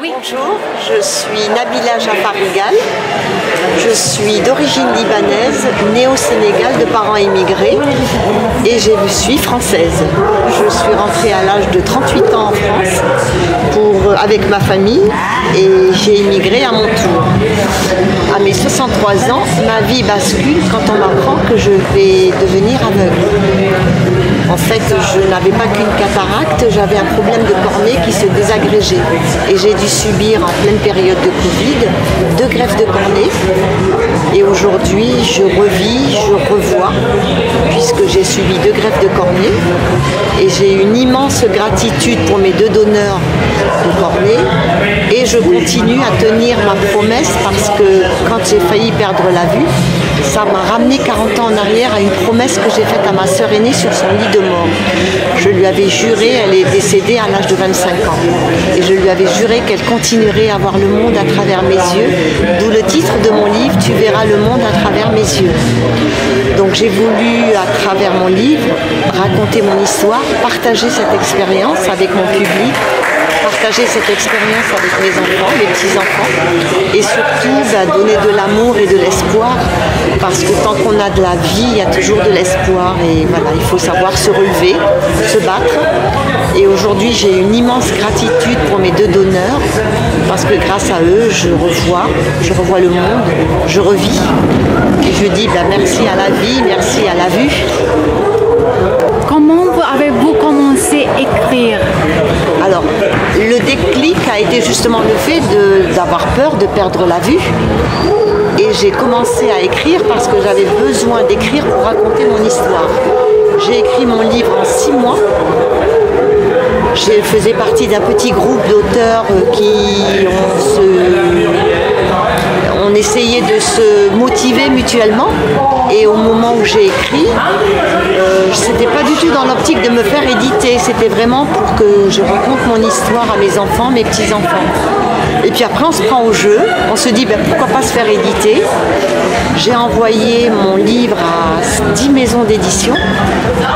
Oui. Bonjour, je suis Nabila Jafarigal. Je suis d'origine libanaise, née au Sénégal de parents immigrés et je suis française. Je suis rentrée à l'âge de 38 ans en France avec ma famille et j'ai immigré à mon tour. À mes 63 ans, ma vie bascule quand on m'apprend que je vais devenir aveugle. En fait, je n'avais pas qu'une cataracte, j'avais un problème de cornée qui se désagrégeait. Et j'ai dû subir en pleine période de Covid 2 greffes de cornée. Et aujourd'hui, je revis, je revois, puisque j'ai subi 2 greffes de cornée. Et j'ai une immense gratitude pour mes 2 donneurs de cornée. Et je continue à tenir ma promesse parce que quand j'ai failli perdre la vue, ça m'a ramené 40 ans en arrière à une promesse que j'ai faite à ma sœur aînée sur son lit de mort. Je lui avais juré, elle est décédée à l'âge de 25 ans, et je lui avais juré qu'elle continuerait à voir le monde à travers mes yeux, d'où le titre de mon livre « Tu verras le monde à travers mes yeux ». Donc j'ai voulu, à travers mon livre, raconter mon histoire, partager cette expérience avec mon public, partager cette expérience avec mes enfants, mes petits-enfants, et surtout donner de l'amour et de l'espoir, parce que tant qu'on a de la vie, il y a toujours de l'espoir, et voilà, il faut savoir se relever, se battre. Et aujourd'hui, j'ai une immense gratitude pour mes 2 donneurs, parce que grâce à eux, je revois le monde, je revis, et je dis merci à la vie, merci à la vue. Comment avez-vous commencé à écrire? Alors, le déclic a été justement le fait d'avoir peur de perdre la vue. Et j'ai commencé à écrire parce que j'avais besoin d'écrire pour raconter mon histoire. J'ai écrit mon livre en 6 mois. Je faisais partie d'un petit groupe d'auteurs qui on essayait de se motiver mutuellement, et au moment où j'ai écrit, c'était pas du tout dans l'optique de me faire éditer, c'était vraiment pour que je raconte mon histoire à mes enfants, mes petits-enfants. Et puis après on se prend au jeu, on se dit pourquoi pas se faire éditer. J'ai envoyé mon livre à 10 maisons d'édition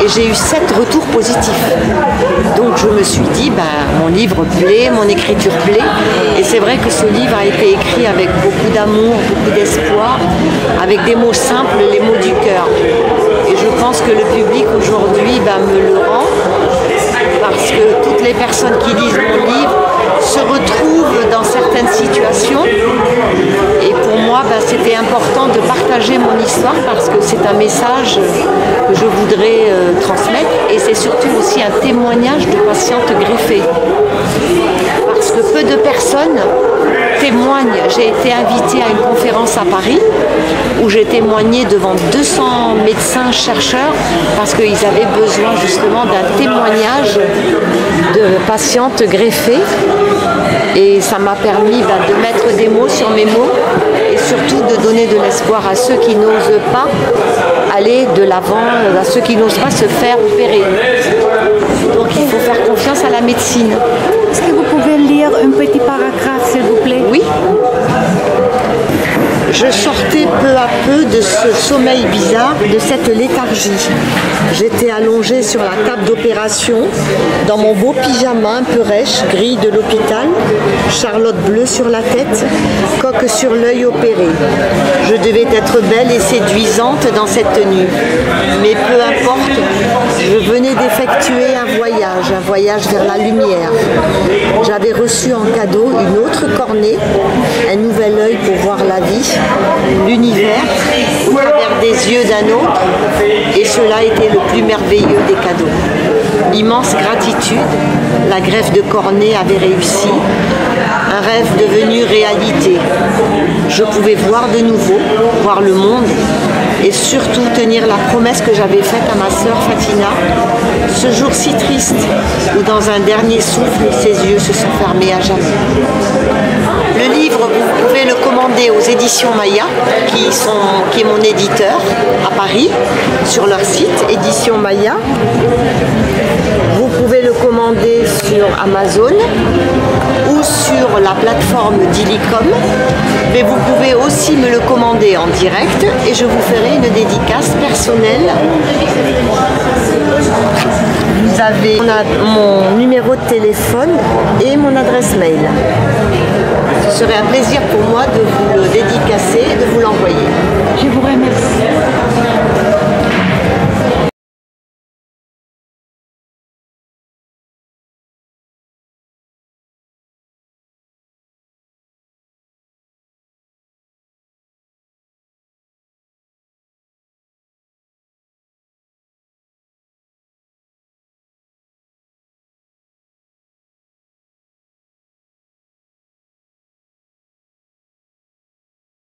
et j'ai eu 7 retours positifs. Donc je me suis dit, mon livre plaît, mon écriture plaît. Et c'est vrai que ce livre a été écrit avec beaucoup d'amour, beaucoup d'espoir, avec des mots simples, les mots du cœur. Et je pense que le public aujourd'hui me le rend, parce que toutes les personnes qui lisent mon livre se retrouvent dans certaines situations. Et pour moi, c'était important de partager mon histoire parce que c'est un message que je voudrais transmettre, et c'est surtout aussi un témoignage de patientes greffées. Parce que peu de personnes témoignent. J'ai été invitée à une conférence à Paris où j'ai témoigné devant 200 médecins chercheurs parce qu'ils avaient besoin justement d'un témoignage de patientes greffées, et ça m'a permis de mettre des mots sur mes mots et surtout de donner de l'espoir à ceux qui n'osent pas aller de l'avant, à ceux qui n'osent pas se faire opérer. Donc il faut faire confiance à la médecine. Est-ce que vous pouvez lire un petit paragraphe, s'il vous plaît? Oui. Je sortais peu à peu de ce sommeil bizarre, de cette léthargie. J'étais allongée sur la table d'opération, dans mon beau pyjama un peu rêche, gris de l'hôpital, charlotte bleue sur la tête, coque sur l'œil opéré. Je devais être belle et séduisante dans cette tenue. Mais peu importe, je venais d'effectuer un voyage vers la lumière. J'avais reçu en cadeau une autre cornée, un nouvel œil pour voir la vie, l'univers, au travers des yeux d'un autre, et cela était le plus merveilleux des cadeaux. Immense gratitude, la greffe de cornée avait réussi, un rêve devenu réalité. Je pouvais voir de nouveau, voir le monde, et surtout tenir la promesse que j'avais faite à ma sœur Fatina, ce jour si triste où dans un dernier souffle, ses yeux se sont fermés à jamais. Le livre, vous pouvez le commander aux éditions Maya, qui est mon éditeur à Paris, sur leur site, Éditions Maya. Vous pouvez le commander sur Amazon ou sur la plateforme d'Illicom, mais vous pouvez aussi me le commander en direct et je vous ferai une dédicace personnelle. avez mon numéro de téléphone et mon adresse mail. Ce serait un plaisir pour moi de vous le dédicacer et de vous l'envoyer. Je vous remercie.